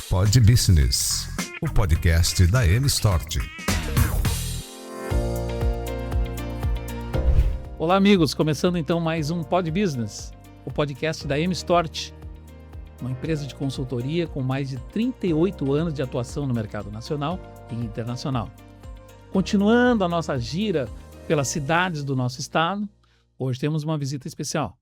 Pod Business, o podcast da M-Stort. Olá, amigos, começando então mais um Pod Business, o podcast da M-Stort, uma empresa de consultoria com mais de 38 anos de atuação no mercado nacional e internacional. Continuando a nossa gira pelas cidades do nosso estado, hoje temos uma visita especial.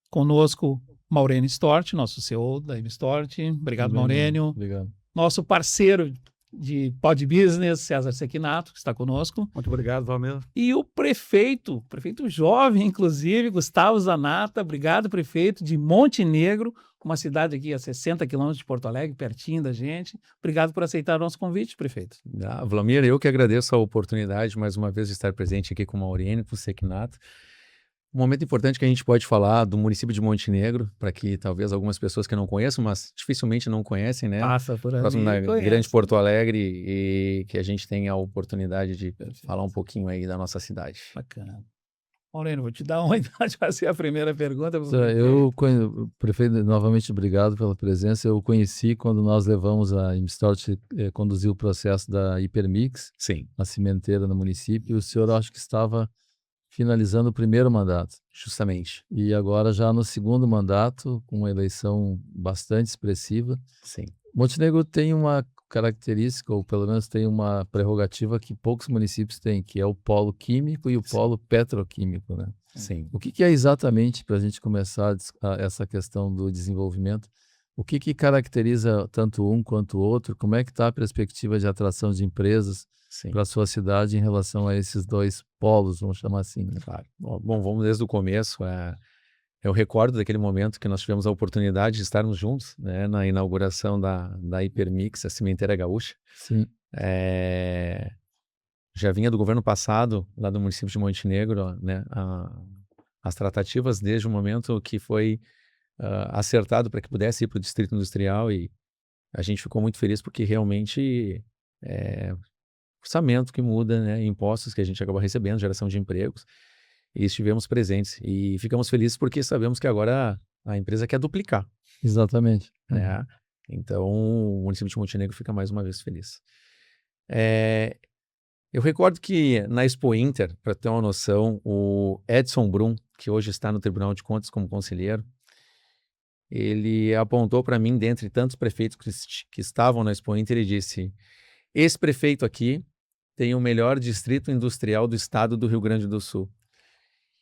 Conosco, Maurênio Stort, nosso CEO da M-Stort. Obrigado, Maurênio. Obrigado. Nosso parceiro de Pod Business, César Sequinato, que está conosco. Muito obrigado, Valmir. E o prefeito jovem, inclusive, Gustavo Zanata. Obrigado, prefeito de Montenegro, uma cidade aqui a 60 quilômetros de Porto Alegre, pertinho da gente. Obrigado por aceitar o nosso convite, prefeito. Valmir, eu que agradeço a oportunidade, mais uma vez, de estar presente aqui com o Maurênio, com o Sequinato. Um momento importante que a gente pode falar do município de Montenegro, para que talvez algumas pessoas que não conheçam, mas dificilmente não conhecem, né? Passa por ali. Próximo da grande Porto Alegre, e que a gente tenha a oportunidade de falar um pouquinho aí da nossa cidade. Bacana. Maurênio, vou te dar uma idade de fazer a primeira pergunta. Prefeito, novamente obrigado pela presença. Eu conheci quando nós levamos a M-Stort conduzir o processo da Hipermix, Sim. na cimenteira no município. O senhor acho que estava finalizando o primeiro mandato. Justamente. E agora já no segundo mandato, com uma eleição bastante expressiva. Sim. Montenegro tem uma característica, ou pelo menos tem uma prerrogativa que poucos municípios têm, que é o polo químico e o polo petroquímico, né? Sim. O que é exatamente, para a gente começar essa questão do desenvolvimento, o que caracteriza tanto um quanto o outro? Como é que está a perspectiva de atração de empresas para a sua cidade em relação a esses dois polos, vamos chamar assim, né? Claro. Bom, vamos desde o começo. Eu recordo daquele momento que nós tivemos a oportunidade de estarmos juntos, né, na inauguração da Hipermix, a Cimenteira Gaúcha. Sim. Já vinha do governo passado, lá do município de Montenegro, né, as tratativas desde o momento que foi acertado para que pudesse ir para o Distrito Industrial, e a gente ficou muito feliz porque realmente orçamento que muda, né, impostos que a gente acaba recebendo, geração de empregos, e estivemos presentes. E ficamos felizes porque sabemos que agora a empresa quer duplicar. Exatamente. Né? Então, o município de Montenegro fica mais uma vez feliz. Eu recordo que na Expo Inter, para ter uma noção, o Edson Brum, que hoje está no Tribunal de Contas como conselheiro, ele apontou para mim, dentre tantos prefeitos que estavam na Expo Inter, e disse: esse prefeito aqui tem o melhor distrito industrial do estado do Rio Grande do Sul.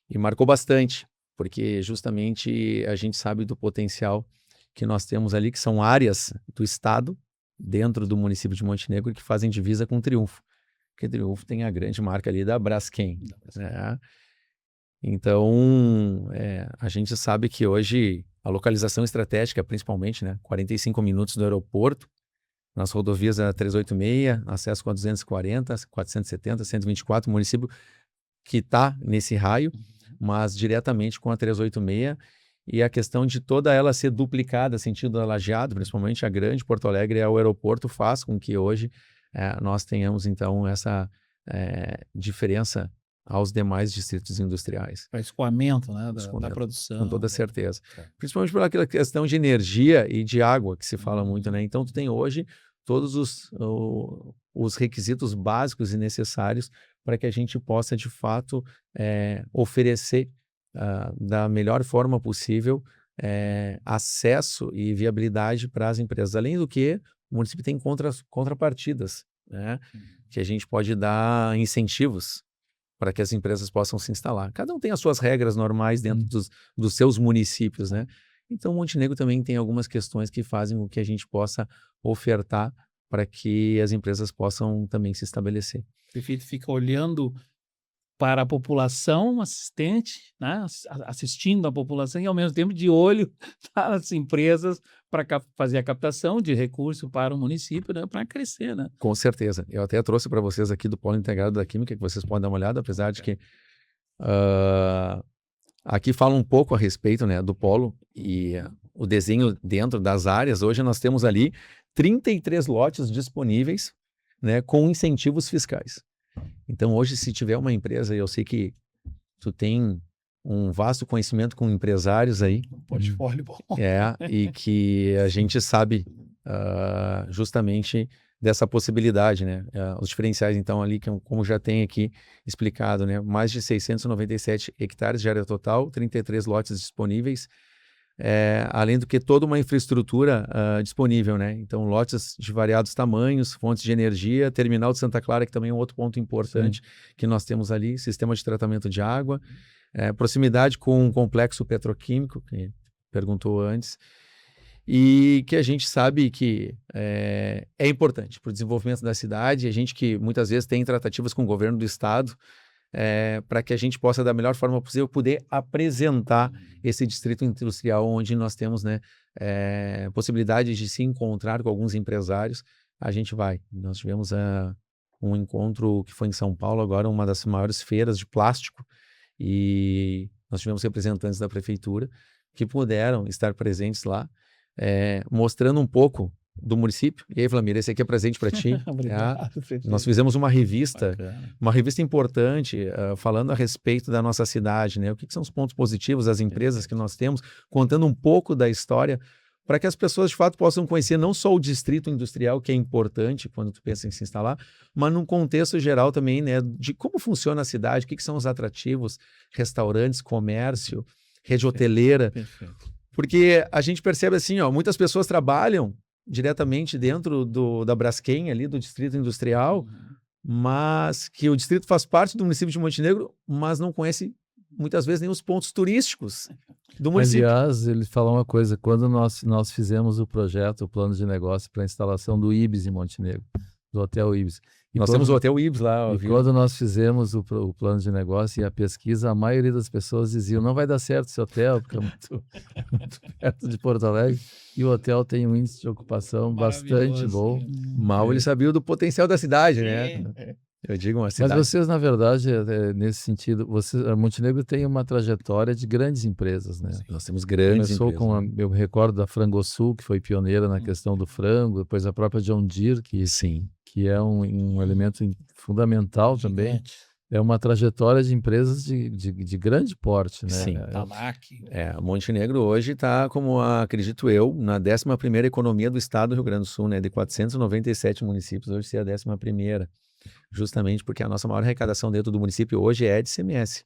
E marcou bastante, porque justamente a gente sabe do potencial que nós temos ali, que são áreas do estado, dentro do município de Montenegro, que fazem divisa com Triunfo. Porque Triunfo tem a grande marca ali da Braskem. Né? Então, a gente sabe que hoje a localização estratégica, principalmente, né, 45 minutos do aeroporto, nas rodovias a 386, acesso com a 240, 470, 124, município que está nesse raio, mas diretamente com a 386, e a questão de toda ela ser duplicada, sentido Lajeado, principalmente a grande Porto Alegre, o aeroporto, faz com que hoje nós tenhamos, então, essa diferença aos demais distritos industriais. Para escoamento, né, da produção. Com toda certeza. Principalmente pela questão de energia e de água, que se fala muito, né? Então, tu tem hoje todos os requisitos básicos e necessários para que a gente possa, de fato, oferecer da melhor forma possível acesso e viabilidade para as empresas. Além do que, o município tem contrapartidas, né? Que a gente pode dar incentivos para que as empresas possam se instalar. Cada um tem as suas regras normais dentro dos seus municípios, né? Então, Montenegro também tem algumas questões que fazem com que a gente possa ofertar para que as empresas possam também se estabelecer. O prefeito fica olhando para a população assistente, né? Assistindo a população, e ao mesmo tempo de olho nas empresas para fazer a captação de recurso para o município, né? Para crescer, né? Com certeza. Eu até trouxe para vocês aqui do Polo Integrado da Química, que vocês podem dar uma olhada, apesar de que aqui fala um pouco a respeito, né, do polo e o desenho dentro das áreas. Hoje nós temos ali 33 lotes disponíveis, né, com incentivos fiscais. Então hoje, se tiver uma empresa, eu sei que tu tem um vasto conhecimento com empresários aí. Um portfólio bom. E que a gente sabe justamente dessa possibilidade, né? Os diferenciais, então, ali, como já tem aqui explicado, né? Mais de 697 hectares de área total, 33 lotes disponíveis, além do que toda uma infraestrutura disponível, né? Então, lotes de variados tamanhos, fontes de energia, terminal de Santa Clara, que também é um outro ponto importante que nós temos ali, sistema de tratamento de água, proximidade com um complexo petroquímico, que perguntou antes, e que a gente sabe que é importante para o desenvolvimento da cidade, a gente que muitas vezes tem tratativas com o governo do estado, para que a gente possa, da melhor forma possível, poder apresentar esse distrito industrial onde nós temos, né, possibilidades de se encontrar com alguns empresários. A gente vai. Nós tivemos um encontro que foi em São Paulo, agora uma das maiores feiras de plástico, e nós tivemos representantes da prefeitura que puderam estar presentes lá, mostrando um pouco do município. E aí, Vlamir, esse aqui é presente para ti. Obrigado, nós fizemos uma revista, bacana. uma revista importante, falando a respeito da nossa cidade, né? O que são os pontos positivos das empresas que nós temos, contando um pouco da história, para que as pessoas, de fato, possam conhecer não só o distrito industrial, que é importante quando tu pensa em se instalar, mas num contexto geral também, né, de como funciona a cidade, o que são os atrativos, restaurantes, comércio, rede hoteleira. Perfeito. Porque a gente percebe assim, muitas pessoas trabalham diretamente dentro da Braskem, ali do distrito industrial, mas que o distrito faz parte do município de Montenegro, mas não conhece muitas vezes nem os pontos turísticos do município. Aliás, ele falou uma coisa, quando nós fizemos o projeto, o plano de negócio para a instalação do Ibis em Montenegro, do Hotel Ibis. Nós temos o Hotel Ibis lá. E quando nós fizemos o plano de negócio e a pesquisa, a maioria das pessoas diziam, não vai dar certo esse hotel, porque é muito perto de Porto Alegre, e o hotel tem um índice de ocupação bastante bom. Mal ele sabia do potencial da cidade, né? Eu digo uma cidade. Mas vocês, na verdade, nesse sentido, Montenegro tem uma trajetória de grandes empresas, né? Nós temos grandes Começou empresas. eu me recordo da Frangosul, que foi pioneira na questão do frango, depois a própria John Deere, que é um elemento fundamental também. É uma trajetória de empresas de grande porte, né? Sim. Tamac. Montenegro hoje está, como acredito eu, na 11ª economia do estado do Rio Grande do Sul, né? De 497 municípios, hoje é a 11ª. Justamente porque a nossa maior arrecadação dentro do município hoje é de ICMS.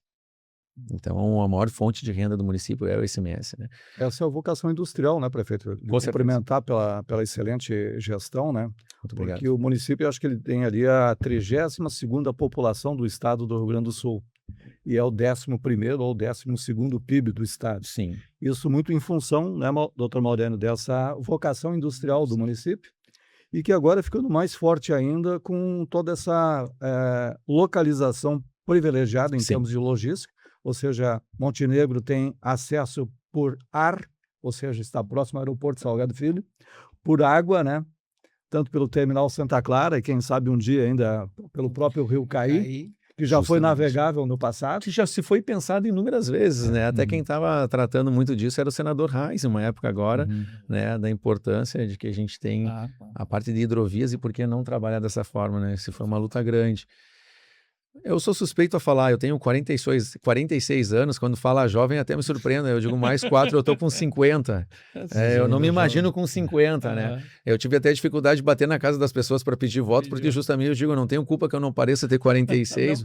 Então, a maior fonte de renda do município é o ICMS, né? Essa é a vocação industrial, né, prefeito? Cumprimentar pela excelente gestão, né? Muito obrigado. Porque o município, eu acho que ele tem ali a 32ª população do estado do Rio Grande do Sul. E é o 11º ou 12º PIB do estado. Sim. Isso muito em função, né, doutor Maurênio, dessa vocação industrial do município, e que agora é ficando mais forte ainda com toda essa localização privilegiada em termos de logística, ou seja, Montenegro tem acesso por ar, ou seja, está próximo ao aeroporto Salgado Filho, por água, né? Tanto pelo terminal Santa Clara, e quem sabe um dia ainda pelo próprio Rio Caí, que já foi navegável no passado. Que já se foi pensado inúmeras vezes, né? Até quem estava tratando muito disso era o senador Reis, uma época agora, né? Da importância de que a gente tem a parte de hidrovias e por que não trabalhar dessa forma, né? Se foi uma luta grande. Eu sou suspeito a falar, eu tenho 46 anos, quando fala jovem até me surpreende, eu digo mais 4, eu estou com 50. Eu não me imagino com 50, né? Eu tive até dificuldade de bater na casa das pessoas para pedir voto, porque justamente eu digo, eu não tenho culpa que eu não pareça ter 46,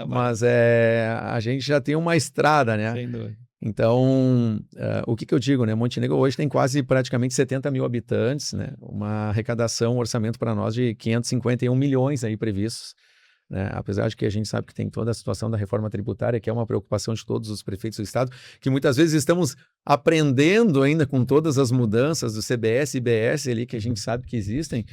mas a gente já tem uma estrada, né? Sem dúvida. Então, o que eu digo, né? Montenegro hoje tem praticamente 70 mil habitantes, né? Uma arrecadação, um orçamento para nós de 551 milhões aí previstos. Né? Apesar de que a gente sabe que tem toda a situação da reforma tributária, que é uma preocupação de todos os prefeitos do estado, que muitas vezes estamos aprendendo ainda com todas as mudanças do CBS e IBS ali, que a gente sabe que existem,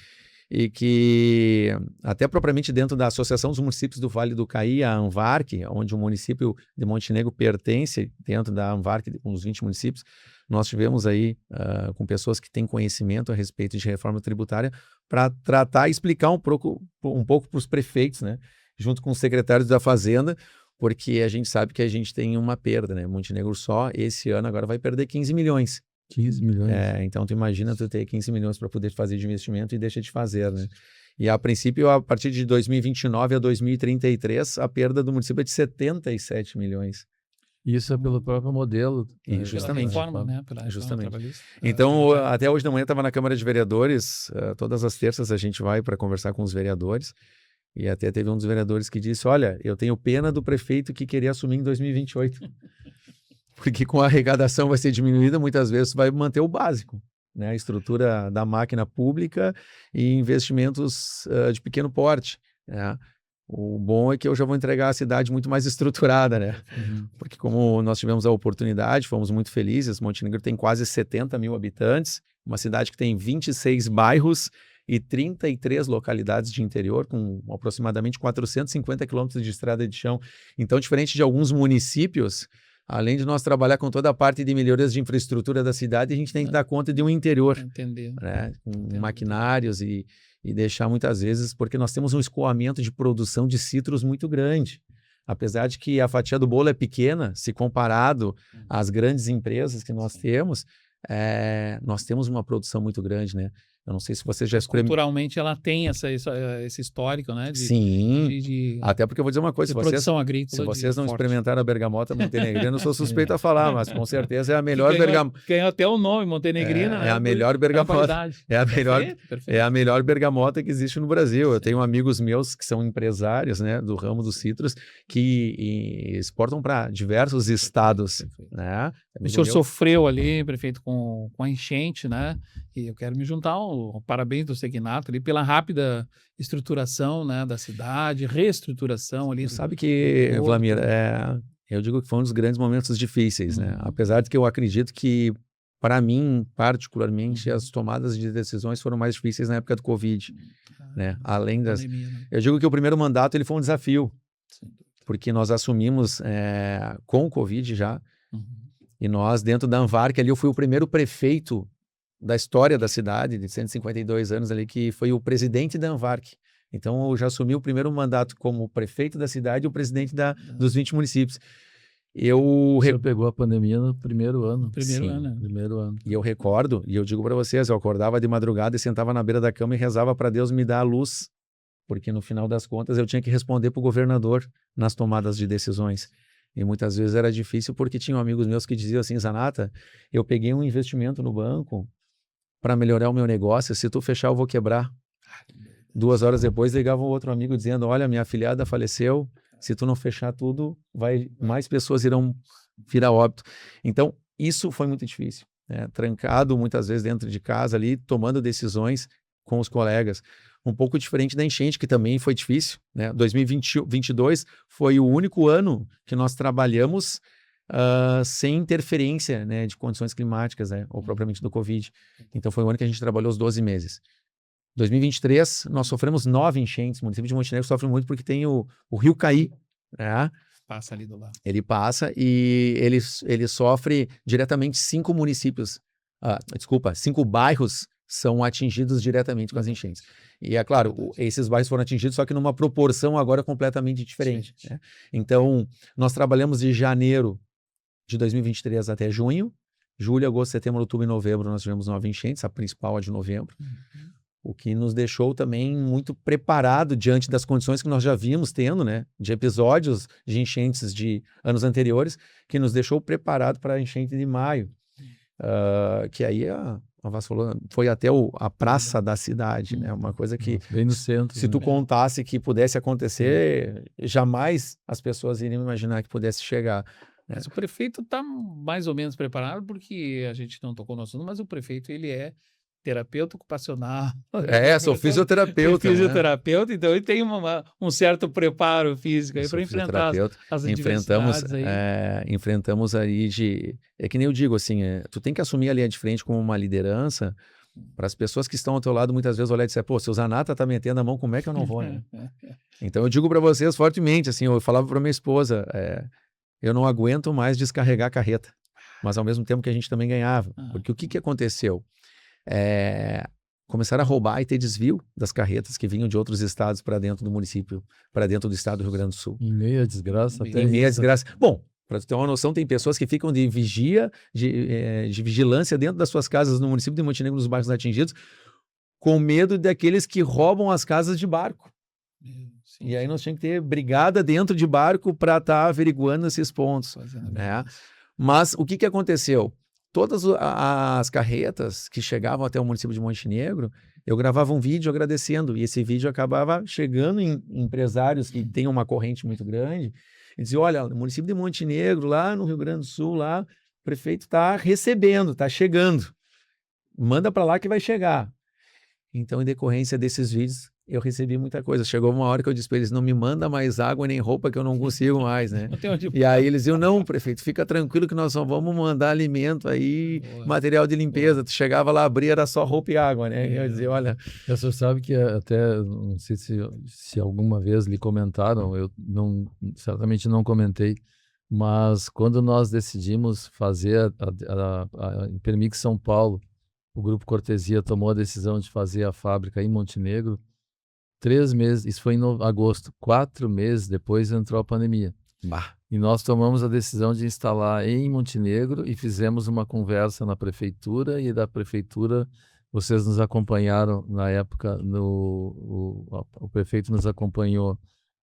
e que até propriamente dentro da Associação dos Municípios do Vale do Caí, a ANVARC, onde o município de Montenegro pertence, dentro da ANVARC, com os 20 municípios, nós tivemos aí com pessoas que têm conhecimento a respeito de reforma tributária para tratar e explicar um pouco para os prefeitos, né, junto com os secretários da Fazenda, porque a gente sabe que a gente tem uma perda, né? Montenegro só esse ano agora vai perder 15 milhões. 15 milhões. Então tu imagina tu ter 15 milhões para poder fazer de investimento e deixa de fazer, né? E a princípio, a partir de 2029 a 2033, a perda do município é de 77 milhões. Isso é pelo próprio modelo. E justamente. Pela reforma, né? Pela reforma Justamente. trabalhista. Então, até hoje da manhã estava na Câmara de Vereadores, todas as terças a gente vai para conversar com os vereadores, e até teve um dos vereadores que disse, olha, eu tenho pena do prefeito que queria assumir em 2028, porque com a arrecadação vai ser diminuída, muitas vezes vai manter o básico, né? A estrutura da máquina pública e investimentos de pequeno porte, né? O bom é que eu já vou entregar a cidade muito mais estruturada, né? Porque como nós tivemos a oportunidade, fomos muito felizes, Montenegro tem quase 70 mil habitantes, uma cidade que tem 26 bairros e 33 localidades de interior, com aproximadamente 450 quilômetros de estrada de chão. Então, diferente de alguns municípios, além de nós trabalhar com toda a parte de melhorias de infraestrutura da cidade, a gente tem que dar conta de um interior, Entender. né? Com maquinários e deixar muitas vezes, porque nós temos um escoamento de produção de citros muito grande. Apesar de que a fatia do bolo é pequena, se comparado às grandes empresas que nós temos uma produção muito grande, né? Eu não sei se você já experimentaram. Culturalmente ela tem esse histórico, né? Sim, até porque eu vou dizer uma coisa, produção agrícola. Se vocês não forte. experimentaram a bergamota montenegrina, eu sou suspeito a falar, mas com certeza é a melhor bergamota. Ganhou até o nome, montenegrina. É a melhor bergamota. Perfeito. É a melhor bergamota que existe no Brasil. Eu tenho amigos meus que são empresários, né, do ramo dos citros, que exportam para diversos estados, né? O senhor sofreu ali, prefeito, com a enchente, né? E eu quero me juntar ao parabéns do Segnato ali pela rápida estruturação, né, da cidade, reestruturação ali. Sabe que, Vlamir, eu digo que foi um dos grandes momentos difíceis, né? Apesar de que eu acredito que, para mim, particularmente, as tomadas de decisões foram mais difíceis na época do Covid, né? Além das... Pandemia, né? Eu digo que o primeiro mandato ele foi um desafio, porque nós assumimos com o Covid já, e nós, dentro da Anvarc, ali eu fui o primeiro prefeito da história da cidade, de 152 anos ali, que foi o presidente da Anvarc. Então, eu já assumi o primeiro mandato como prefeito da cidade e o presidente dos 20 municípios. O senhor pegou a pandemia no primeiro ano. Primeiro ano. E eu recordo, e eu digo para vocês, eu acordava de madrugada e sentava na beira da cama e rezava para Deus me dar a luz, porque no final das contas eu tinha que responder para o governador nas tomadas de decisões. E muitas vezes era difícil porque tinham amigos meus que diziam assim, Zanata, eu peguei um investimento no banco para melhorar o meu negócio, se tu fechar eu vou quebrar. 2 horas depois ligava um outro amigo dizendo, olha, minha afilhada faleceu, se tu não fechar tudo, mais pessoas irão vir a óbito. Então, isso foi muito difícil, né? Trancado muitas vezes dentro de casa ali, tomando decisões com os colegas. Um pouco diferente da enchente, que também foi difícil, né? 2022 foi o único ano que nós trabalhamos sem interferência, né, de condições climáticas, né, ou propriamente do Covid. Então foi o ano que a gente trabalhou os 12 meses. 2023, nós sofremos 9 enchentes. O município de Montenegro sofre muito porque tem o Rio Caí, né? Passa ali do lado. Ele passa e ele sofre diretamente 5 municípios, 5 bairros são atingidos diretamente com as enchentes. E é claro, esses bairros foram atingidos, só que numa proporção agora completamente diferente. Né? Então, nós trabalhamos de janeiro de 2023 até junho. Julho, agosto, setembro, outubro e novembro nós tivemos 9 enchentes, a principal a de novembro. O que nos deixou também muito preparado diante das condições que nós já vimos tendo, né? De episódios de enchentes de anos anteriores, que nos deixou preparado para a enchente de maio. Que aí foi até a praça da cidade, né? Uma coisa que, bem no centro, se tu contasse que pudesse acontecer, jamais as pessoas iriam imaginar que pudesse chegar. Né? Mas o prefeito está mais ou menos preparado, porque a gente não tocou no assunto, mas o prefeito, ele é terapeuta ocupacional. Sou fisioterapeuta. Fisioterapeuta, então ele tem um certo preparo físico aí para enfrentar as adversidades aí. Enfrentamos aí é que nem eu digo assim, tu tem que assumir a linha de frente como uma liderança para as pessoas que estão ao teu lado muitas vezes olhar e dizer, pô, se o Zanata tá metendo a mão, como é que eu não vou, né? Então eu digo para vocês fortemente, assim, eu falava para minha esposa, eu não aguento mais descarregar a carreta, mas ao mesmo tempo que a gente também ganhava, porque o que aconteceu? Começaram a roubar e ter desvio das carretas que vinham de outros estados para dentro do município, para dentro do estado do Rio Grande do Sul. Em meio à desgraça. Em meio à desgraça. Bom, para tu ter uma noção, tem pessoas que ficam de vigilância dentro das suas casas no município de Montenegro, nos bairros atingidos, com medo daqueles que roubam as casas de barco. Sim. E aí nós tínhamos que ter brigada dentro de barco para estar averiguando esses pontos. Fazendo Né? Mas o que que aconteceu? Todas as carretas que chegavam até o município de Montenegro, eu gravava um vídeo agradecendo, e esse vídeo acabava chegando em empresários que têm uma corrente muito grande, e dizia, olha, o município de Montenegro, lá no Rio Grande do Sul, lá, o prefeito está recebendo, está chegando. Manda para lá que vai chegar. Então, em decorrência desses vídeos, eu recebi muita coisa. Chegou uma hora que eu disse para eles, não me manda mais água nem roupa que eu não consigo mais, né? Não tem onde... E aí eles diziam, não, prefeito, fica tranquilo que nós só vamos mandar alimento aí, Boa. material de limpeza. Tu chegava lá, abria, era só roupa e água, né? E eu dizia, olha... O senhor sabe que até, não sei se alguma vez lhe comentaram, eu certamente não comentei, mas quando nós decidimos fazer a Hipermix São Paulo, o Grupo Cortesia tomou a decisão de fazer a fábrica em Montenegro, 3 meses, isso foi em agosto, 4 meses depois entrou a pandemia. Bah. E nós tomamos a decisão de instalar em Montenegro e fizemos uma conversa na prefeitura, e da prefeitura vocês nos acompanharam na época, o prefeito nos acompanhou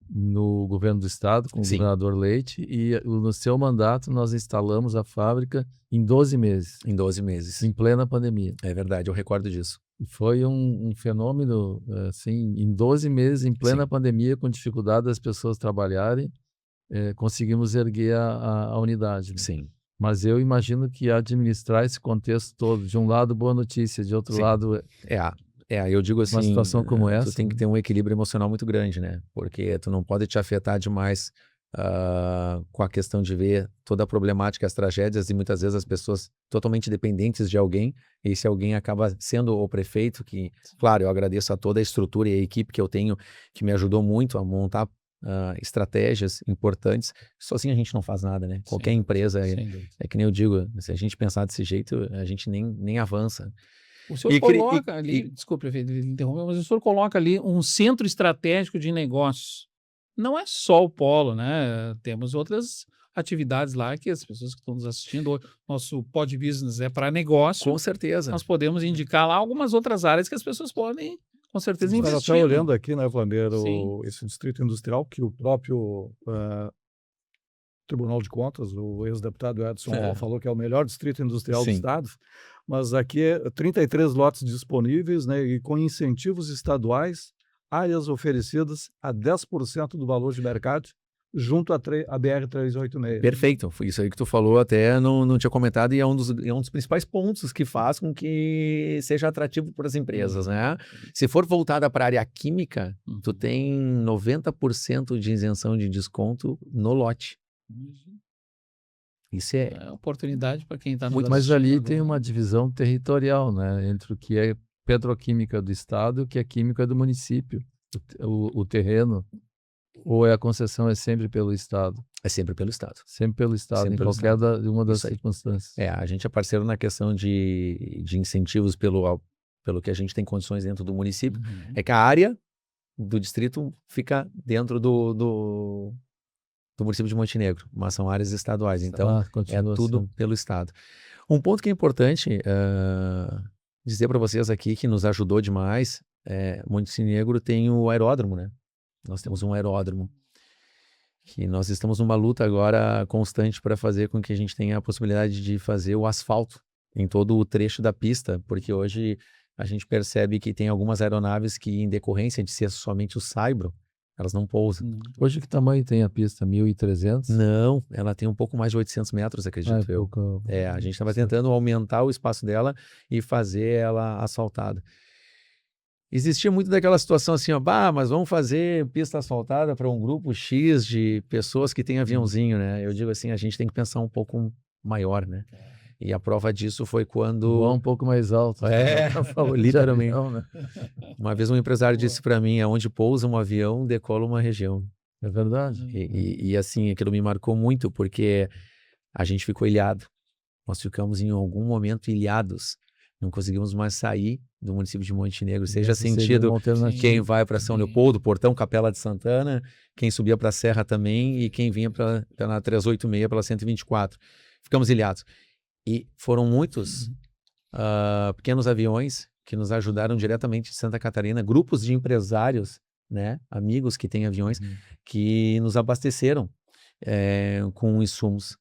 no governo do estado, com o Sim. governador Leite, e no seu mandato nós instalamos a fábrica em 12 meses, Em 12 meses. em plena pandemia. É verdade, eu recordo disso. E foi um fenômeno, assim, em 12 meses, em plena Sim. pandemia, com dificuldade das pessoas trabalharem, conseguimos erguer a unidade. Né? Sim. Mas eu imagino que administrar esse contexto todo, de um lado boa notícia, de outro Sim. lado Eu digo assim, uma situação como essa, tu tem que ter um equilíbrio emocional muito grande, né? Porque tu não pode te afetar demais com a questão de ver toda a problemática, as tragédias, e muitas vezes as pessoas totalmente dependentes de alguém, e esse alguém acaba sendo o prefeito, que, claro, eu agradeço a toda a estrutura e a equipe que eu tenho, que me ajudou muito a montar estratégias importantes. Sozinho a gente não faz nada, né? Qualquer empresa, é que nem eu digo, se a gente pensar desse jeito, a gente nem avança. O senhor coloca ali, desculpe, prefeito, interromper, mas o senhor coloca ali um centro estratégico de negócios. Não é só o polo, né? Temos outras atividades lá que as pessoas que estão nos assistindo, nosso Pod Business é para negócio. Com certeza. Nós podemos indicar lá algumas outras áreas que as pessoas podem, com certeza, Nós investir. estamos olhando aqui, né, Vander, Sim. esse distrito industrial que o próprio Tribunal de Contas, o ex-deputado Edson falou que é o melhor distrito industrial do estado, mas aqui é 33 lotes disponíveis, né, e com incentivos estaduais, áreas oferecidas a 10% do valor de mercado, junto à BR-386. Perfeito, foi isso aí que tu falou, até não tinha comentado, e é um dos principais pontos que faz com que seja atrativo para as empresas, né? Se for voltada para a área química, tu tem 90% de isenção de desconto no lote. Isso é oportunidade para quem está nos muito. Mas ali tem uma divisão territorial, né, entre o que é petroquímica do estado e o que é química do município. O terreno, ou a concessão é sempre pelo estado? É sempre pelo estado. Sempre pelo estado, sempre em pelo qualquer estado. uma das circunstâncias. A gente é parceiro na questão de incentivos pelo que a gente tem condições dentro do município. É que a área do distrito fica dentro do município de Montenegro, mas são áreas estaduais, então é tudo assim. pelo estado. Um ponto que é importante dizer para vocês aqui, que nos ajudou demais, Montenegro tem o aeródromo, né? Nós temos um aeródromo, que nós estamos numa luta agora constante para fazer com que a gente tenha a possibilidade de fazer o asfalto em todo o trecho da pista, porque hoje a gente percebe que tem algumas aeronaves que, em decorrência de ser somente o saibro, elas não pousam. Hoje que tamanho tem a pista? 1.300? Não, ela tem um pouco mais de 800 metros, acredito eu. A gente estava tentando aumentar o espaço dela e fazer ela asfaltada. Existia muito daquela situação assim, mas vamos fazer pista asfaltada para um grupo X de pessoas que tem aviãozinho, né? Eu digo assim, a gente tem que pensar um pouco maior, né? E a prova disso foi quando... Voar um pouco mais alto. Literalmente. Né? Uma vez um empresário disse para mim, onde pousa um avião, decola uma região. É verdade. E assim, aquilo me marcou muito, porque a gente ficou ilhado. Nós ficamos em algum momento ilhados. Não conseguimos mais sair do município de Montenegro. Seja sentido quem vai para São Leopoldo, Portão, Capela de Santana, quem subia para a Serra também e quem vinha pela 386, pela 124. Ficamos ilhados. E foram muitos pequenos aviões que nos ajudaram diretamente de Santa Catarina, grupos de empresários né? Amigos que têm aviões, que nos abasteceram com insumos.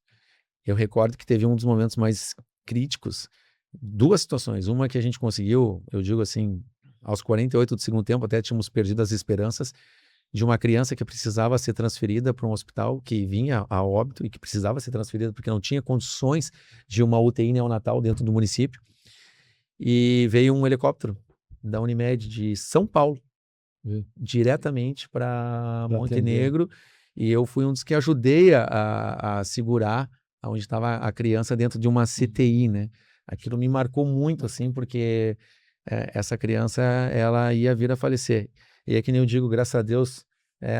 Eu recordo que teve um dos momentos mais críticos, duas situações. Uma que a gente conseguiu, eu digo assim, aos 48 do segundo tempo, até tínhamos perdido as esperanças de uma criança que precisava ser transferida para um hospital que vinha a óbito e que precisava ser transferida porque não tinha condições de uma UTI neonatal dentro do município. E veio um helicóptero da Unimed de São Paulo, diretamente para Montenegro, e eu fui um dos que ajudei a segurar onde estava a criança dentro de uma CTI, né? Aquilo me marcou muito, assim, porque essa criança, ela ia vir a falecer. E é que nem eu digo, graças a Deus,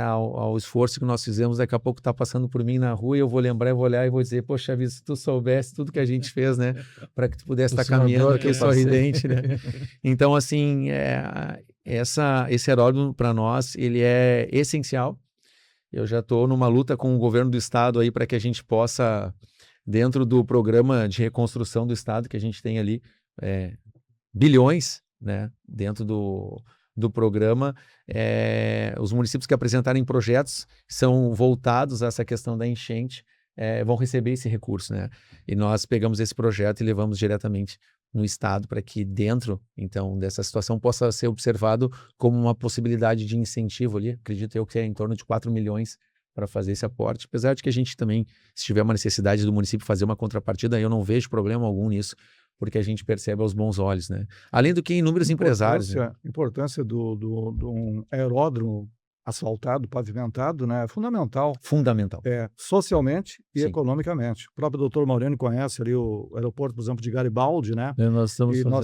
ao esforço que nós fizemos, daqui a pouco tá passando por mim na rua e eu vou lembrar, eu vou olhar e vou dizer, poxa vida, se tu soubesse tudo que a gente fez, né? Para que tu pudesse estar caminhando aqui sorridente, né? Então, assim, esse aeródromo para nós, ele é essencial. Eu já estou numa luta com o governo do estado aí para que a gente possa, dentro do programa de reconstrução do estado, que a gente tem ali bilhões, né, dentro do programa, os municípios que apresentarem projetos são voltados a essa questão da enchente, vão receber esse recurso, né? E nós pegamos esse projeto e levamos diretamente no estado para que dentro, então, dessa situação possa ser observado como uma possibilidade de incentivo ali. Acredito eu que é em torno de 4 milhões para fazer esse aporte, apesar de que a gente também, se tiver uma necessidade do município fazer uma contrapartida, eu não vejo problema algum nisso, porque a gente percebe aos bons olhos, né? Além do que inúmeros empresários. Né? A importância de um aeródromo asfaltado, pavimentado, né, é fundamental. Fundamental. Socialmente e Sim. economicamente. O próprio doutor Maurino conhece ali o aeroporto, por exemplo, de Garibaldi, né? Nós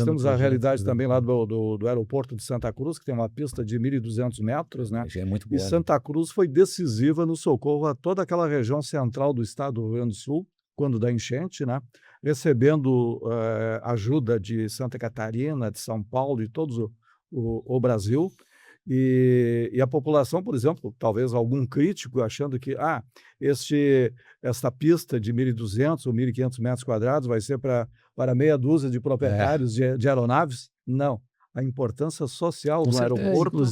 temos a realidade também lá do aeroporto de Santa Cruz, que tem uma pista de 1.200 metros, né? É muito boa, e Santa Cruz foi decisiva no socorro a toda aquela região central do estado do Rio Grande do Sul, quando da enchente, né? Recebendo ajuda de Santa Catarina, de São Paulo e todo o Brasil. E a população, por exemplo, talvez algum crítico achando que esta pista de 1.200 ou 1.500 metros quadrados vai ser para meia dúzia de proprietários de aeronaves. Não. A importância social do aeroporto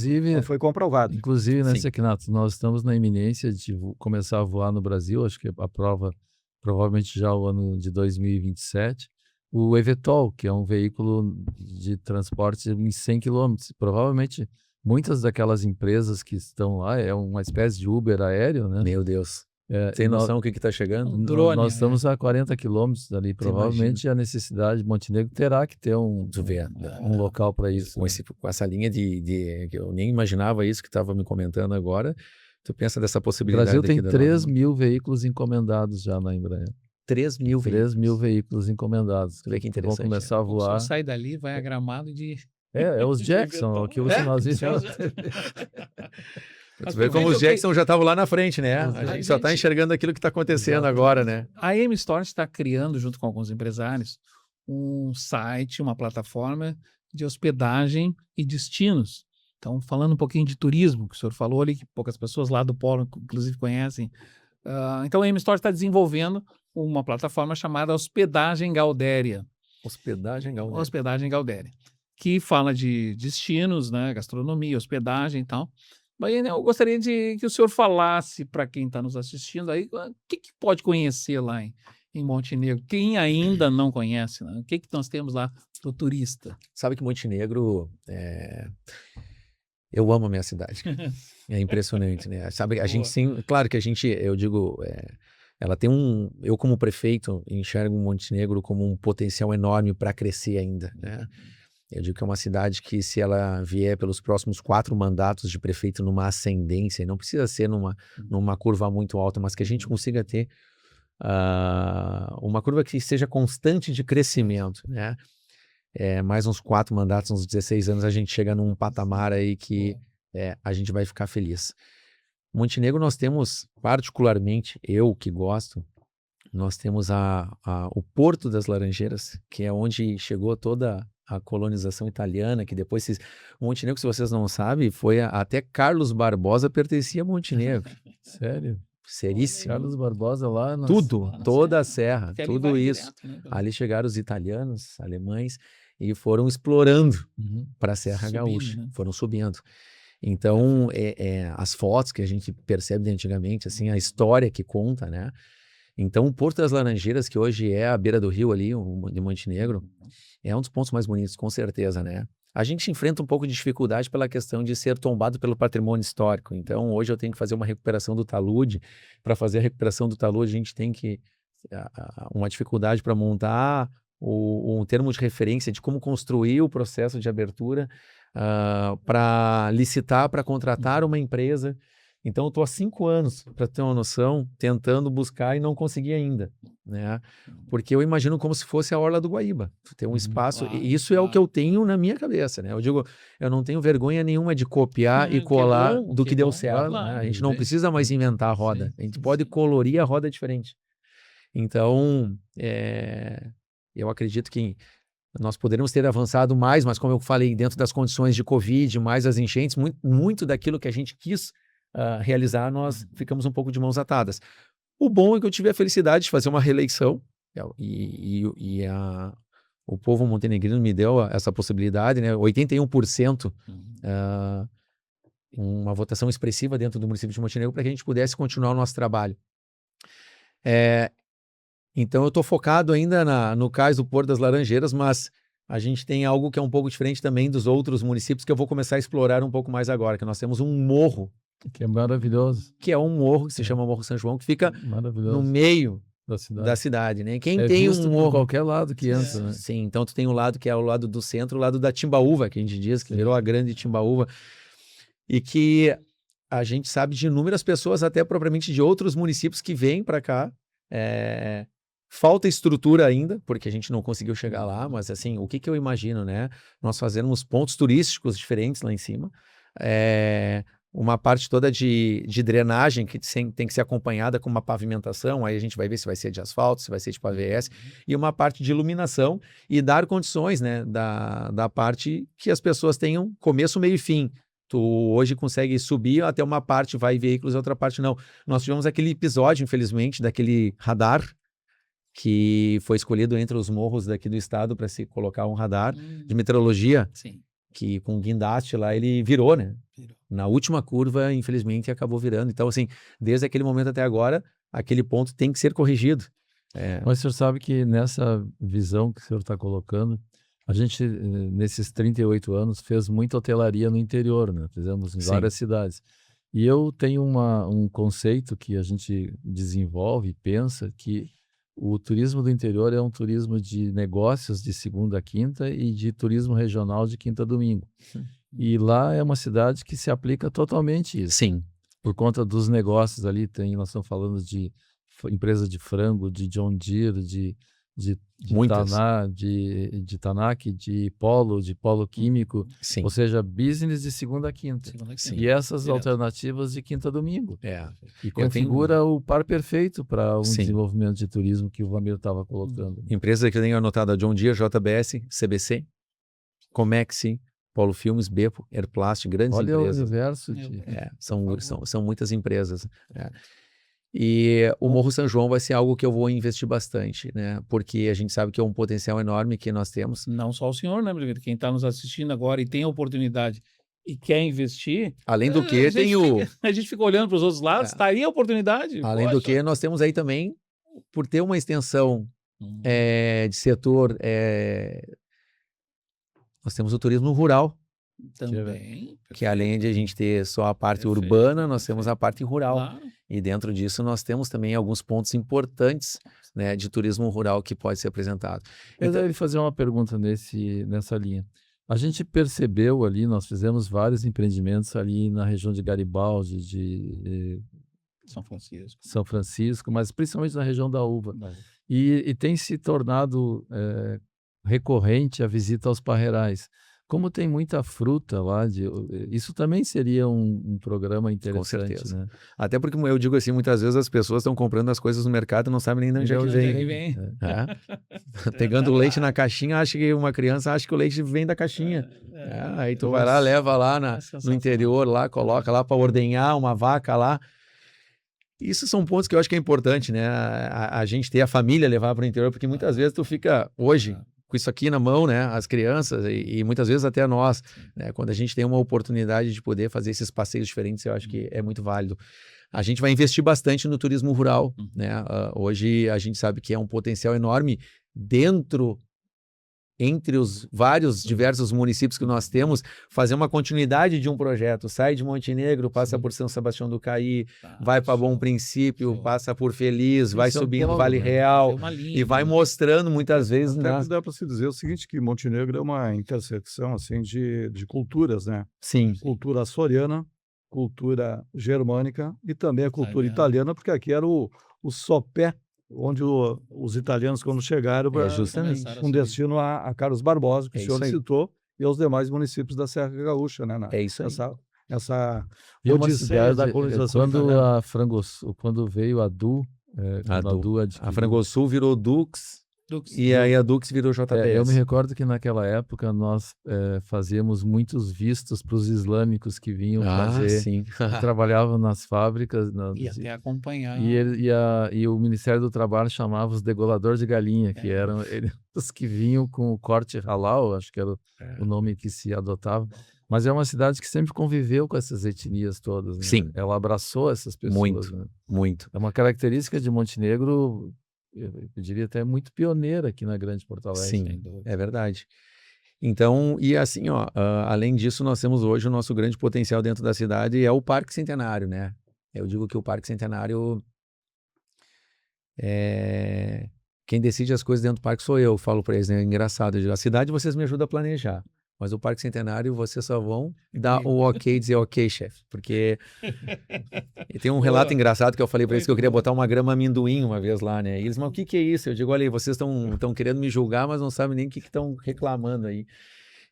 foi comprovada. Inclusive, né, Sequinato, nós estamos na iminência de começar a voar no Brasil, acho que a prova provavelmente já o ano de 2027, o eVTOL, que é um veículo de transporte em 100 quilômetros. Provavelmente muitas daquelas empresas que estão lá é uma espécie de Uber aéreo, né? Meu Deus. Tem noção o que está chegando? Um drone, nós estamos a 40 quilômetros dali. Provavelmente a necessidade de Montenegro terá que ter um local para isso. Com essa linha que eu nem imaginava isso que estava me comentando agora. Tu pensa dessa possibilidade? O Brasil tem 3 mil veículos encomendados já na Embraer. 3 mil veículos? 3 mil veículos encomendados. Vê que interessante. Vão começar a voar. Só sai dali, vai a Gramado de... Os Jackson, aquilo que nós vimos. Tu vê como os Jackson já estavam lá na frente, né? A gente só está enxergando aquilo que está acontecendo agora, né? A M-Store está criando, junto com alguns empresários, um site, uma plataforma de hospedagem e destinos. Então, falando um pouquinho de turismo, que o senhor falou ali, que poucas pessoas lá do Polo, inclusive, conhecem. Então, a M-Store está desenvolvendo uma plataforma chamada Hospedagem Galdéria. Hospedagem Galdéria. Que fala de destinos, né, gastronomia, hospedagem e tal. Mas eu gostaria que o senhor falasse para quem está nos assistindo aí, o que pode conhecer lá em Montenegro? Quem ainda não conhece, né? O que nós temos lá para o turista? Sabe que Montenegro eu amo a minha cidade. É impressionante, né? Sabe, a gente sim, claro que eu digo, ela tem eu como prefeito enxergo Montenegro como um potencial enorme para crescer ainda, né? Eu digo que é uma cidade que, se ela vier pelos próximos 4 mandatos de prefeito numa ascendência, e não precisa ser numa curva muito alta, mas que a gente consiga ter uma curva que seja constante de crescimento, né? Mais uns 4 mandatos, uns 16 anos, a gente chega num patamar aí que a gente vai ficar feliz. Montenegro, nós temos, particularmente, eu que gosto, nós temos o Porto das Laranjeiras, que é onde chegou toda a colonização italiana, que depois Montenegro, se vocês não sabem, até Carlos Barbosa pertencia a Montenegro. Sério? Seríssimo. Carlos Barbosa lá... Toda a serra, que tudo isso. Direto, né? Ali chegaram os italianos, alemães, e foram explorando para a Serra Gaúcha. Né? Foram subindo. Então, as fotos que a gente percebe de antigamente, assim, a história que conta, né? Então, o Porto das Laranjeiras, que hoje é à beira do rio ali, de Montenegro, é um dos pontos mais bonitos, com certeza, né? A gente enfrenta um pouco de dificuldade pela questão de ser tombado pelo patrimônio histórico. Então, hoje eu tenho que fazer uma recuperação do talude. Para fazer a recuperação do talude, a gente tem que... uma dificuldade para montar um termo de referência de como construir o processo de abertura, para licitar, para contratar uma empresa. Então, eu estou há 5 anos, para ter uma noção, tentando buscar e não consegui ainda, né? Porque eu imagino como se fosse a Orla do Guaíba. Tu tem um espaço, claro, e isso é o que eu tenho na minha cabeça, né? Eu digo, eu não tenho vergonha nenhuma de copiar e colar do que deu certo, claro, né? A gente não precisa mais inventar a roda, a gente pode colorir a roda diferente. Então, eu acredito que nós poderíamos ter avançado mais, mas como eu falei, dentro das condições de Covid, mais as enchentes, muito daquilo que a gente quis realizar, nós ficamos um pouco de mãos atadas. O bom é que eu tive a felicidade de fazer uma reeleição o povo montenegrino me deu essa possibilidade, né? 81%, uma votação expressiva dentro do município de Montenegro para que a gente pudesse continuar o nosso trabalho. Então eu estou focado ainda no cais do Porto das Laranjeiras, mas a gente tem algo que é um pouco diferente também dos outros municípios que eu vou começar a explorar um pouco mais agora, que nós temos um morro. Que é maravilhoso. Que é um morro que se chama Morro São João, que fica no meio da cidade, né? Quem tem visto um morro... por qualquer lado que entra, né? Sim, então tu tem um lado que é o lado do centro, o lado da Timbaúva, que a gente diz, que virou a grande Timbaúva, e que a gente sabe de inúmeras pessoas, até propriamente de outros municípios que vêm para cá. Falta estrutura ainda, porque a gente não conseguiu chegar lá, mas assim, o que eu imagino, né? Nós fazermos pontos turísticos diferentes lá em cima, uma parte toda de drenagem que tem que ser acompanhada com uma pavimentação, aí a gente vai ver se vai ser de asfalto, se vai ser de AVS, e uma parte de iluminação e dar condições, né, da parte que as pessoas tenham começo, meio e fim. Tu hoje consegue subir até uma parte, vai veículos, outra parte não. Nós tivemos aquele episódio, infelizmente, daquele radar que foi escolhido entre os morros daqui do estado para se colocar um radar de meteorologia. Sim. Que com o guindaste lá ele virou, né? Na última curva, infelizmente, acabou virando. Então, assim, desde aquele momento até agora, aquele ponto tem que ser corrigido. Mas o senhor sabe que nessa visão que o senhor está colocando, a gente, nesses 38 anos, fez muita hotelaria no interior, né? Fizemos em várias cidades. E eu tenho um conceito que a gente desenvolve, pensa, que o turismo do interior é um turismo de negócios de segunda a quinta e de turismo regional de quinta a domingo. E lá é uma cidade que se aplica totalmente isso. Sim. Por conta dos negócios ali, nós estamos falando de empresa de frango, de John Deere, de Tanak, de polo químico, Sim. ou seja, business de segunda a quinta. E essas alternativas de quinta a domingo. E configura o par perfeito para um desenvolvimento de turismo que o Vamir estava colocando. Empresas que eu tenho anotado: John Deere, JBS, CBC, Comex, Polo Filmes, Bepo, Airplast, grandes empresas. Olha o universo. São muitas empresas. E o Morro São João vai ser algo que eu vou investir bastante, né? Porque a gente sabe que é um potencial enorme que nós temos. Não só o senhor, né, Brigado? Quem está nos assistindo agora e tem a oportunidade e quer investir. Além do que, a gente fica olhando para os outros lados, estaria a oportunidade. Além do que, nós temos aí também, por ter uma extensão de setor, nós temos o turismo rural. Também. Que além de a gente ter só a parte urbana, nós temos a parte rural. Claro. E dentro disso nós temos também alguns pontos importantes, né, de turismo rural que pode ser apresentado. Eu queria fazer uma pergunta nessa linha. A gente percebeu ali, nós fizemos vários empreendimentos ali na região de Garibaldi, de São Francisco, mas principalmente na região da uva. E tem se tornado recorrente a visita aos parreirais. Como tem muita fruta lá, isso também seria um programa interessante. Com certeza. Né? Até porque eu digo assim, muitas vezes as pessoas estão comprando as coisas no mercado e não sabem nem de onde vem. Pegando o leite na caixinha, uma criança acha que o leite vem da caixinha. Aí tu vai lá, leva lá no interior, lá, coloca lá para ordenhar uma vaca lá. Isso são pontos que eu acho que é importante, né? A gente ter a família levar para o interior, porque muitas vezes tu fica hoje com isso aqui na mão, né? As crianças e muitas vezes até nós, né? Quando a gente tem uma oportunidade de poder fazer esses passeios diferentes, eu acho que é muito válido. A gente vai investir bastante no turismo rural, né? Hoje a gente sabe que é um potencial enorme entre os vários diversos municípios que nós temos, fazer uma continuidade de um projeto. Sai de Montenegro, passa por São Sebastião do Caí, vai para Bom Princípio, passa por Feliz, vai subindo Vale Real e vai mostrando muitas vezes... Até dá para se dizer o seguinte, que Montenegro é uma intersecção assim, de culturas, né? Sim. Cultura açoriana, cultura germânica e também a cultura italiana, porque aqui era o sopé onde os italianos, quando chegaram, justamente um destino a Carlos Barbosa, que o senhor aí. Citou, e aos demais municípios da Serra Gaúcha, né? É isso aí. Essa E uma odisseia cidade, da colonização quando veio a DU, a Frangosul virou Dux. E aí a Dux virou JBS. Eu me recordo que naquela época nós fazíamos muitos vistos para os islâmicos que vinham fazer, que trabalhavam nas fábricas. E até acompanhar. E o Ministério do Trabalho chamava os degoladores de galinha, que eram os que vinham com o corte halal, acho que era o nome que se adotava. Mas é uma cidade que sempre conviveu com essas etnias todas. Né? Sim. Ela abraçou essas pessoas. Muito, né? muito. É uma característica de Montenegro, eu diria até muito pioneira aqui na Grande Porto Alegre. Sim, é verdade. Então, e assim, além disso, nós temos hoje o nosso grande potencial dentro da cidade, é o Parque Centenário, né? Eu digo que o Parque Centenário, quem decide as coisas dentro do parque sou eu, falo para eles, né? É engraçado, eu digo, a cidade vocês me ajudam a planejar, mas o Parque Centenário vocês só vão dar o ok, dizer ok, chefe, porque e tem um relato engraçado que eu falei para eles que eu queria botar uma grama amendoim uma vez lá, né? E eles, mas o que é isso? Eu digo, olha aí, vocês estão querendo me julgar, mas não sabem nem o que estão reclamando aí.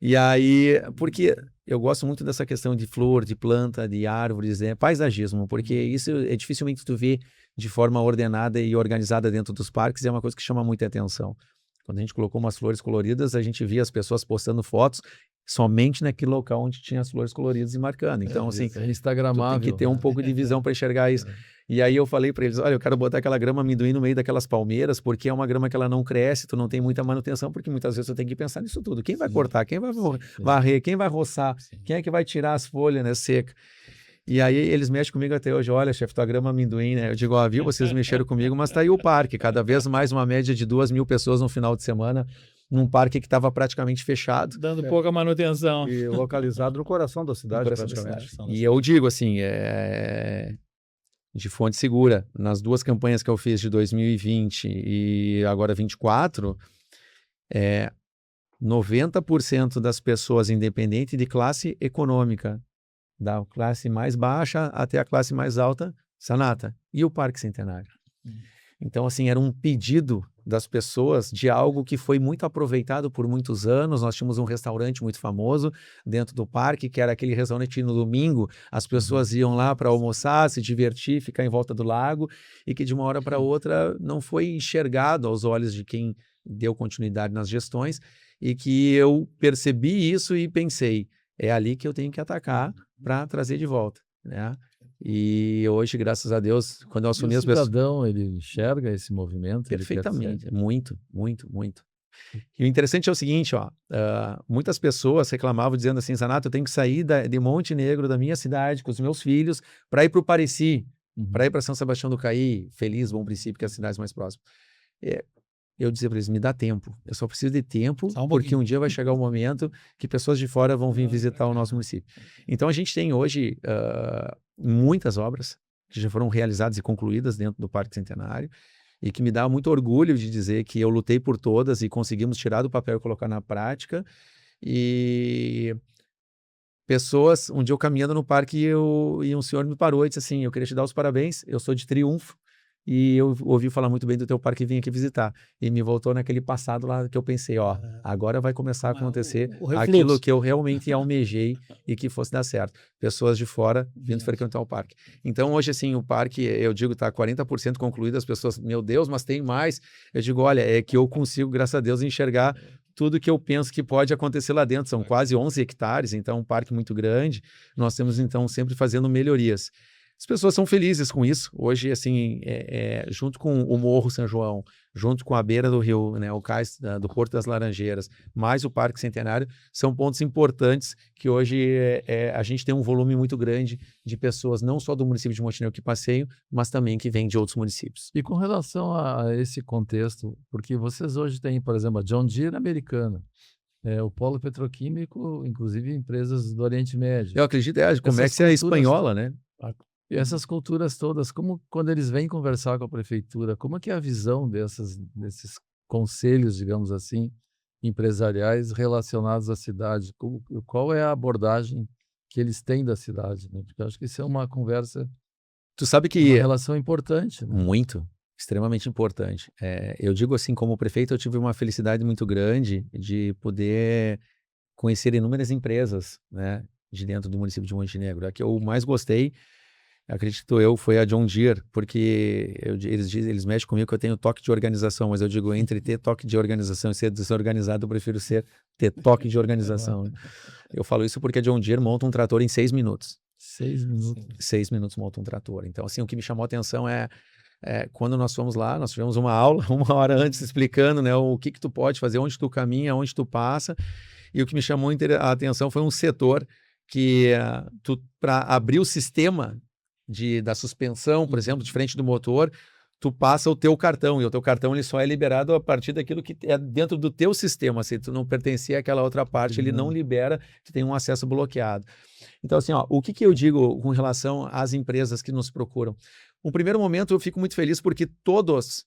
E aí, porque eu gosto muito dessa questão de flor, de planta, de árvores, paisagismo, porque isso é dificilmente tu vê de forma ordenada e organizada dentro dos parques, é uma coisa que chama muita atenção. Quando a gente colocou umas flores coloridas, a gente via as pessoas postando fotos somente naquele local onde tinha as flores coloridas e marcando. Então, assim, instagramável, tem que ter um pouco de visão para enxergar isso. E aí eu falei para eles, olha, eu quero botar aquela grama amendoim no meio daquelas palmeiras, porque é uma grama que ela não cresce, tu não tem muita manutenção, porque muitas vezes tu tem que pensar nisso tudo. Quem vai cortar? Quem vai varrer? Quem vai roçar? Quem é que vai tirar as folhas, né, secas? E aí eles mexem comigo até hoje, olha, chefe, tua grama amendoim, né? Eu digo, viu, vocês mexeram comigo, mas tá aí o parque, cada vez mais uma média de 2.000 pessoas no final de semana, num parque que estava praticamente fechado. Dando pouca manutenção. E localizado no coração da cidade, praticamente. E eu digo assim, de fonte segura, nas duas campanhas que eu fiz de 2020 e agora 24, 90% das pessoas, independente de classe econômica, da classe mais baixa até a classe mais alta, Sanata. E o Parque Centenário. Então, assim, era um pedido das pessoas de algo que foi muito aproveitado por muitos anos. Nós tínhamos um restaurante muito famoso dentro do parque, que era aquele restaurante no domingo. As pessoas iam lá para almoçar, se divertir, ficar em volta do lago, e que de uma hora para outra não foi enxergado aos olhos de quem deu continuidade nas gestões, e que eu percebi isso e pensei, é ali que eu tenho que atacar para trazer de volta, né? E hoje, graças a Deus, quando eu assumi as pessoas... O cidadão, ele enxerga esse movimento? Perfeitamente, muito, muito, muito. E o interessante é o seguinte, muitas pessoas reclamavam dizendo assim, Zanato, eu tenho que sair de Montenegro, da minha cidade, com os meus filhos, para ir para o Pareci, para ir para São Sebastião do Caí, Feliz, Bom Princípio, que é as cidades mais próximas. Eu dizia para eles, me dá tempo, eu só preciso de tempo, porque um dia vai chegar o momento que pessoas de fora vão vir visitar o nosso município. Então a gente tem hoje muitas obras que já foram realizadas e concluídas dentro do Parque Centenário, e que me dá muito orgulho de dizer que eu lutei por todas e conseguimos tirar do papel e colocar na prática. E pessoas, um dia eu caminhando no parque e um senhor me parou e disse assim, eu queria te dar os parabéns, eu sou de Triunfo, e eu ouvi falar muito bem do teu parque e vim aqui visitar. E me voltou naquele passado lá que eu pensei, agora vai começar a acontecer aquilo que eu realmente almejei e que fosse dar certo. Pessoas de fora vindo frequentar o parque. Então, hoje, assim, o parque, eu digo, está 40% concluído, as pessoas, meu Deus, mas tem mais. Eu digo, olha, é que eu consigo, graças a Deus, enxergar tudo que eu penso que pode acontecer lá dentro. São quase 11 hectares, então um parque muito grande. Nós temos, então, sempre fazendo melhorias. As pessoas são felizes com isso. Hoje, assim, junto com o Morro São João, junto com a beira do rio, né, o cais do Porto das Laranjeiras, mais o Parque Centenário, são pontos importantes que hoje a gente tem um volume muito grande de pessoas, não só do município de Montenegro que passeiam, mas também que vêm de outros municípios. E com relação a esse contexto, porque vocês hoje têm, por exemplo, a John Deere americana, o polo petroquímico, inclusive empresas do Oriente Médio. Eu acredito, a Comex é espanhola, né? E essas culturas todas, como quando eles vêm conversar com a prefeitura, como é que é a visão desses conselhos, digamos assim, empresariais relacionados à cidade? Qual é a abordagem que eles têm da cidade? Né? Porque eu acho que isso é uma conversa, Tu sabe que... uma relação importante. Né? Muito, extremamente importante. Eu digo assim, como prefeito, eu tive uma felicidade muito grande de poder conhecer inúmeras empresas, né, de dentro do município de Montenegro. A que eu mais gostei, acredito eu, foi a John Deere, porque eles mexem comigo que eu tenho toque de organização, mas eu digo, entre ter toque de organização e ser desorganizado, eu prefiro ter toque de organização. Né? Eu falo isso porque a John Deere monta um trator em 6 minutos. 6 minutos. 6 minutos monta um trator. Então, assim, o que me chamou a atenção quando nós fomos lá, nós tivemos uma aula, 1 hora antes, explicando, né, o que tu pode fazer, onde tu caminha, onde tu passa. E o que me chamou a atenção foi um setor que, para abrir o sistema da suspensão, por exemplo, de frente do motor, tu passa o teu cartão, e o teu cartão ele só é liberado a partir daquilo que é dentro do teu sistema. Se tu não pertencer àquela outra parte, ele não libera, tu tem um acesso bloqueado. Então, assim, o que eu digo com relação às empresas que nos procuram? No primeiro momento, eu fico muito feliz porque todas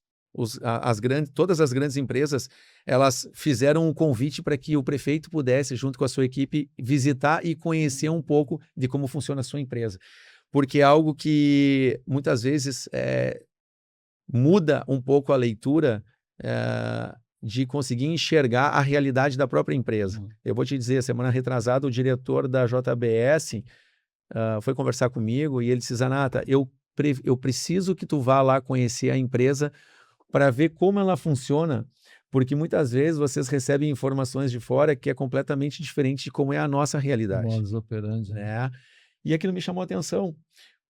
as grandes empresas, elas fizeram um convite para que o prefeito pudesse, junto com a sua equipe, visitar e conhecer um pouco de como funciona a sua empresa. Porque é algo que, muitas vezes, muda um pouco a leitura de conseguir enxergar a realidade da própria empresa. Eu vou te dizer, semana retrasada, o diretor da JBS foi conversar comigo e ele disse, Zanata, eu preciso que tu vá lá conhecer a empresa para ver como ela funciona, porque muitas vezes vocês recebem informações de fora que é completamente diferente de como é a nossa realidade. Modus operandi. Né? E aquilo me chamou a atenção,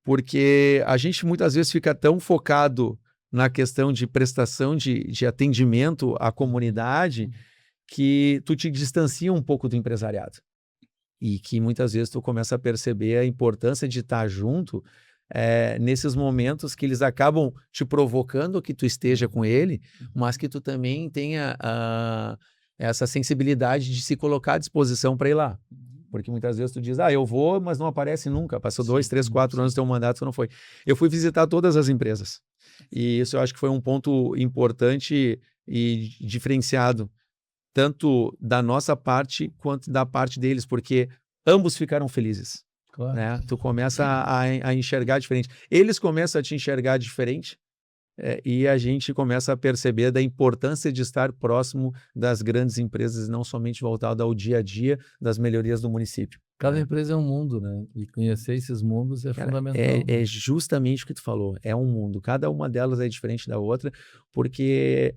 porque a gente muitas vezes fica tão focado na questão de prestação de atendimento à comunidade que tu te distancia um pouco do empresariado. E que muitas vezes tu começa a perceber a importância de estar junto nesses momentos que eles acabam te provocando que tu esteja com ele, mas que tu também tenha essa sensibilidade de se colocar à disposição para ir lá. Porque muitas vezes tu diz, eu vou, mas não aparece nunca. Passou 2, 3, 4 anos do teu mandato, tu não foi. Eu fui visitar todas as empresas. E isso eu acho que foi um ponto importante e diferenciado, tanto da nossa parte quanto da parte deles, porque ambos ficaram felizes. Claro. Né? Tu começa a enxergar diferente. Eles começam a te enxergar diferente e a gente começa a perceber da importância de estar próximo das grandes empresas, não somente voltado ao dia a dia das melhorias do município. Cada empresa é um mundo, né? E conhecer esses mundos é fundamental. É justamente o que tu falou, é um mundo. Cada uma delas é diferente da outra, porque...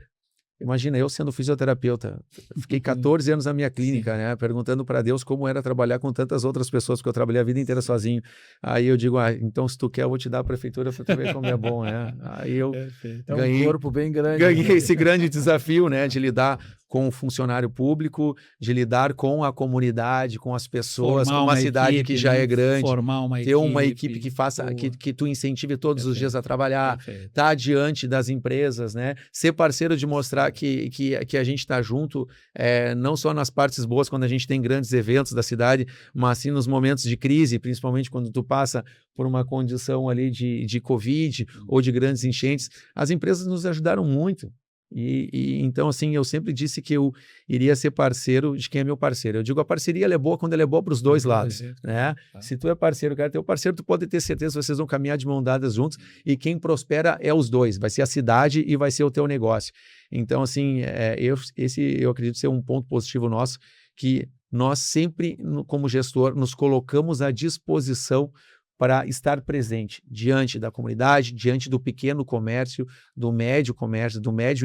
Imagina, eu sendo fisioterapeuta, fiquei 14 anos na minha clínica, né, perguntando para Deus como era trabalhar com tantas outras pessoas, porque eu trabalhei a vida inteira sozinho. Aí eu digo, então se tu quer, eu vou te dar a prefeitura para tu ver como é bom, né? Aí eu ganhei um corpo bem grande. Ganhei esse grande desafio, né, de lidar com o funcionário público, de lidar com a comunidade, com as pessoas, com uma cidade que já é grande, ter uma equipe que faça, que tu incentive todos os dias a trabalhar, estar diante das empresas, né, ser parceiro de mostrar que a gente está junto, não só nas partes boas, quando a gente tem grandes eventos da cidade, mas sim nos momentos de crise, principalmente quando tu passa por uma condição ali de Covid ou de grandes enchentes. As empresas nos ajudaram muito. Então, assim, eu sempre disse que eu iria ser parceiro de quem é meu parceiro. Eu digo, a parceria ela é boa quando ela é boa para os dois lados, né? Se tu é parceiro, cara, teu parceiro, tu pode ter certeza que vocês vão caminhar de mão dadas juntos e quem prospera é os dois, vai ser a cidade e vai ser o teu negócio. Então, assim, eu acredito ser um ponto positivo nosso, que nós sempre, como gestor, nos colocamos à disposição para estar presente diante da comunidade, diante do pequeno comércio, do médio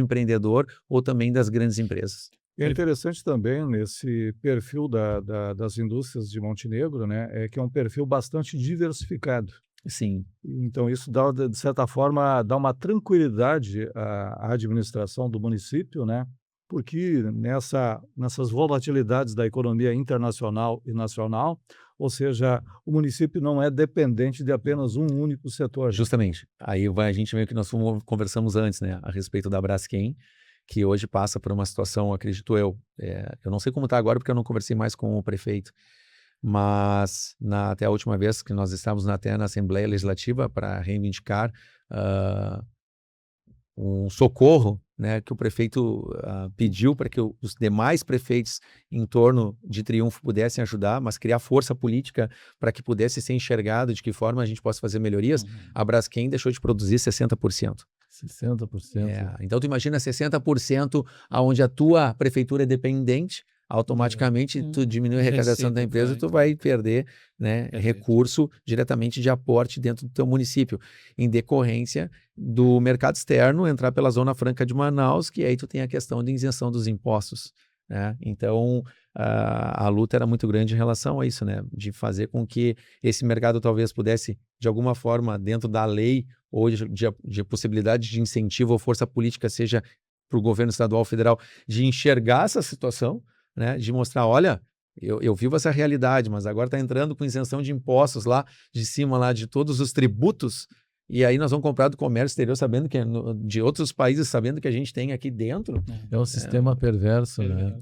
empreendedor ou também das grandes empresas. É interessante também nesse perfil das indústrias de Montenegro, né, que é um perfil bastante diversificado. Sim. Então, isso dá, de certa forma, dá uma tranquilidade à administração do município, né? Porque nessas volatilidades da economia internacional e nacional, ou seja, o município não é dependente de apenas um único setor. Justamente. Aí a gente vê o que nós conversamos antes, né, a respeito da Braskem, que hoje passa por uma situação, acredito eu, eu não sei como está agora porque eu não conversei mais com o prefeito, mas até a última vez que nós estávamos até na Assembleia Legislativa para reivindicar um socorro, né, que o prefeito pediu para que os demais prefeitos em torno de Triunfo pudessem ajudar, mas criar força política para que pudesse ser enxergado de que forma a gente possa fazer melhorias, a Braskem deixou de produzir 60%. 60%. Então tu imagina 60% aonde a tua prefeitura é dependente, automaticamente tu diminui a arrecadação da empresa, tu vai perder, né, recurso diretamente de aporte dentro do teu município, em decorrência do mercado externo entrar pela Zona Franca de Manaus, que aí tu tem a questão de isenção dos impostos, né? Então a luta era muito grande em relação a isso, né, de fazer com que esse mercado talvez pudesse, de alguma forma, dentro da lei ou de possibilidade de incentivo ou força política, seja para o governo estadual ou federal, de enxergar essa situação, né, de mostrar, olha, eu vivo essa realidade, mas agora está entrando com isenção de impostos lá de cima lá de todos os tributos, e aí nós vamos comprar do comércio exterior sabendo que de outros países sabendo que a gente tem aqui dentro. É um sistema perverso, né?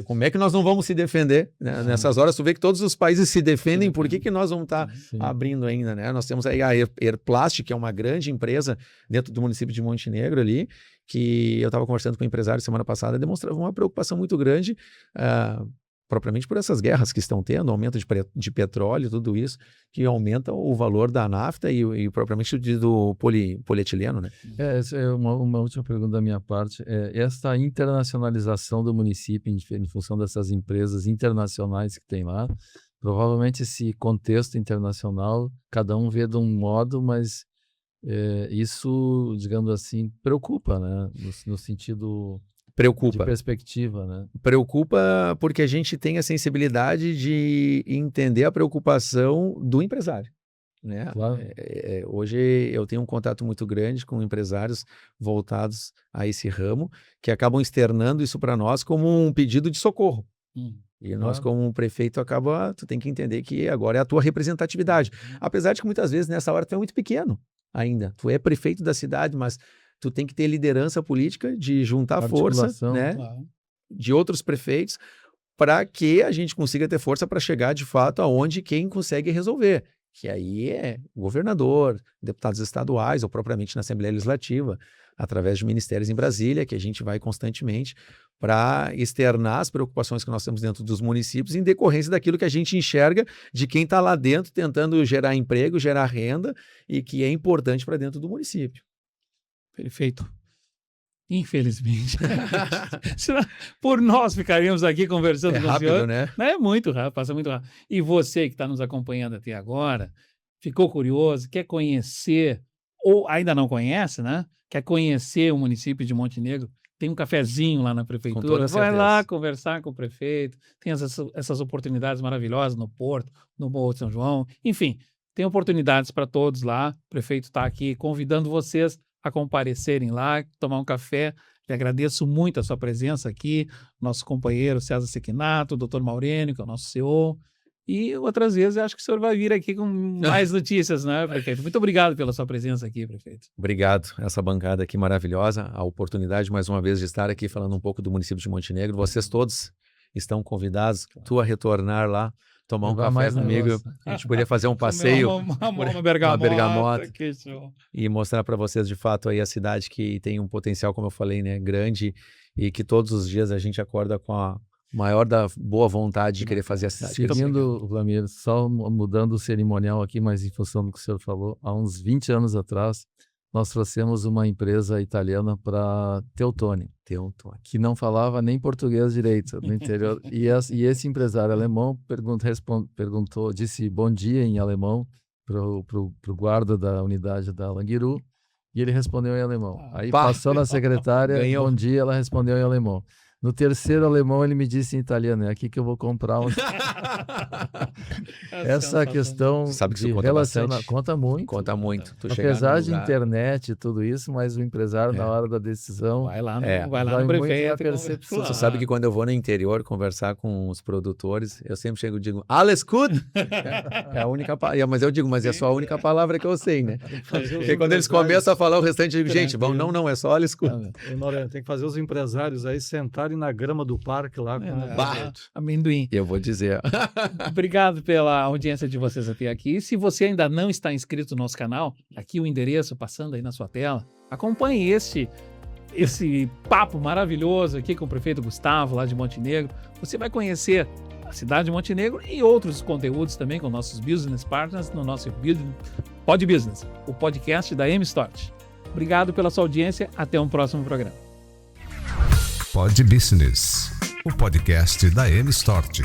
Como é que nós não vamos se defender, né? Nessas horas tu vê que todos os países se defendem, por que nós vamos estar abrindo ainda, né? Nós temos aí a Airplast, que é uma grande empresa dentro do município de Montenegro ali, que eu estava conversando com o empresário semana passada, demonstrava uma preocupação muito grande, propriamente por essas guerras que estão tendo, aumento de petróleo, tudo isso, que aumenta o valor da nafta e propriamente do polietileno, né? Essa é uma última pergunta da minha parte. Esta internacionalização do município em função dessas empresas internacionais que tem lá, provavelmente esse contexto internacional, cada um vê de um modo, mas isso, digamos assim, preocupa, né? No sentido... Preocupa. De perspectiva, né? Preocupa porque a gente tem a sensibilidade de entender a preocupação do empresário, né? Claro. Hoje eu tenho um contato muito grande com empresários voltados a esse ramo, que acabam externando isso para nós como um pedido de socorro. E nós, como prefeito, tu tem que entender que agora é a tua representatividade. Apesar de que muitas vezes nessa hora tu é muito pequeno ainda. Tu é prefeito da cidade, mas tu tem que ter liderança política de juntar força, né, de outros prefeitos, para que a gente consiga ter força para chegar de fato aonde quem consegue resolver, que aí é o governador, deputados estaduais ou propriamente na Assembleia Legislativa, através de ministérios em Brasília, que a gente vai constantemente para externar as preocupações que nós temos dentro dos municípios em decorrência daquilo que a gente enxerga de quem está lá dentro tentando gerar emprego, gerar renda e que é importante para dentro do município. Perfeito. Infelizmente. Por nós ficaríamos aqui conversando com o senhor. Né? É muito rápido, passa muito rápido. E você que está nos acompanhando até agora, ficou curioso, quer conhecer, ou ainda não conhece, né? Quer conhecer o município de Montenegro? Tem um cafezinho lá na prefeitura. Vai lá conversar com o prefeito. Tem essas oportunidades maravilhosas no Porto, no Morro de São João. Enfim, tem oportunidades para todos lá. O prefeito está aqui convidando vocês a comparecerem lá, tomar um café. Lhe agradeço muito a sua presença aqui, nosso companheiro César Sequinato, o Dr. Maurênio, que é o nosso CEO, e outras vezes acho que o senhor vai vir aqui com mais notícias, né, prefeito? Muito obrigado pela sua presença aqui, prefeito. Obrigado, essa bancada aqui maravilhosa, a oportunidade mais uma vez de estar aqui falando um pouco do município de Montenegro. Vocês todos estão convidados, tu a retornar lá, tomar um café comigo, a gente poderia fazer um passeio, uma bergamota e mostrar para vocês de fato aí a cidade que tem um potencial, como eu falei, né, grande, e que todos os dias a gente acorda com a maior da boa vontade de querer fazer a cidade. Seguindo, Vlamir, só mudando o cerimonial aqui, mas em função do que o senhor falou, há uns 20 anos atrás, nós trouxemos uma empresa italiana para Teutônia, que não falava nem português direito no interior. E esse empresário alemão disse bom dia em alemão pro guarda da unidade da Languiru, e ele respondeu em alemão. Aí passou na secretária, bom dia, ela respondeu em alemão. No terceiro alemão ele me disse em italiano, é aqui que eu vou comprar um... Essa questão Sabe que isso de conta relacionar, bastante. conta muito. Conta muito. Tu chegar Apesar num de lugar- internet e tudo isso, mas o empresário na hora da decisão Vai lá no, É, vai lá vai no muito prefeito. na percepção. Tu sabe que quando eu vou no interior conversar com os produtores, eu sempre chego e digo, alles gut! É a única palavra. Mas eu digo, mas é só a única palavra que eu sei, né? Porque quando eles começam a falar o restante, eu digo, gente, vamos, não, é só alles gut. Ô, Norena, tem que fazer os empresários aí sentarem na grama do parque lá com o Bah. Amendoim. Eu vou dizer. Obrigado pela audiência de vocês até aqui. Se você ainda não está inscrito no nosso canal, aqui o endereço passando aí na sua tela, acompanhe esse papo maravilhoso aqui com o prefeito Gustavo, lá de Montenegro. Você vai conhecer a cidade de Montenegro e outros conteúdos também com nossos business partners no nosso Pod Business, o podcast da M-Stort. Obrigado pela sua audiência. Até um próximo programa. Pod Business, o podcast da M-Stort.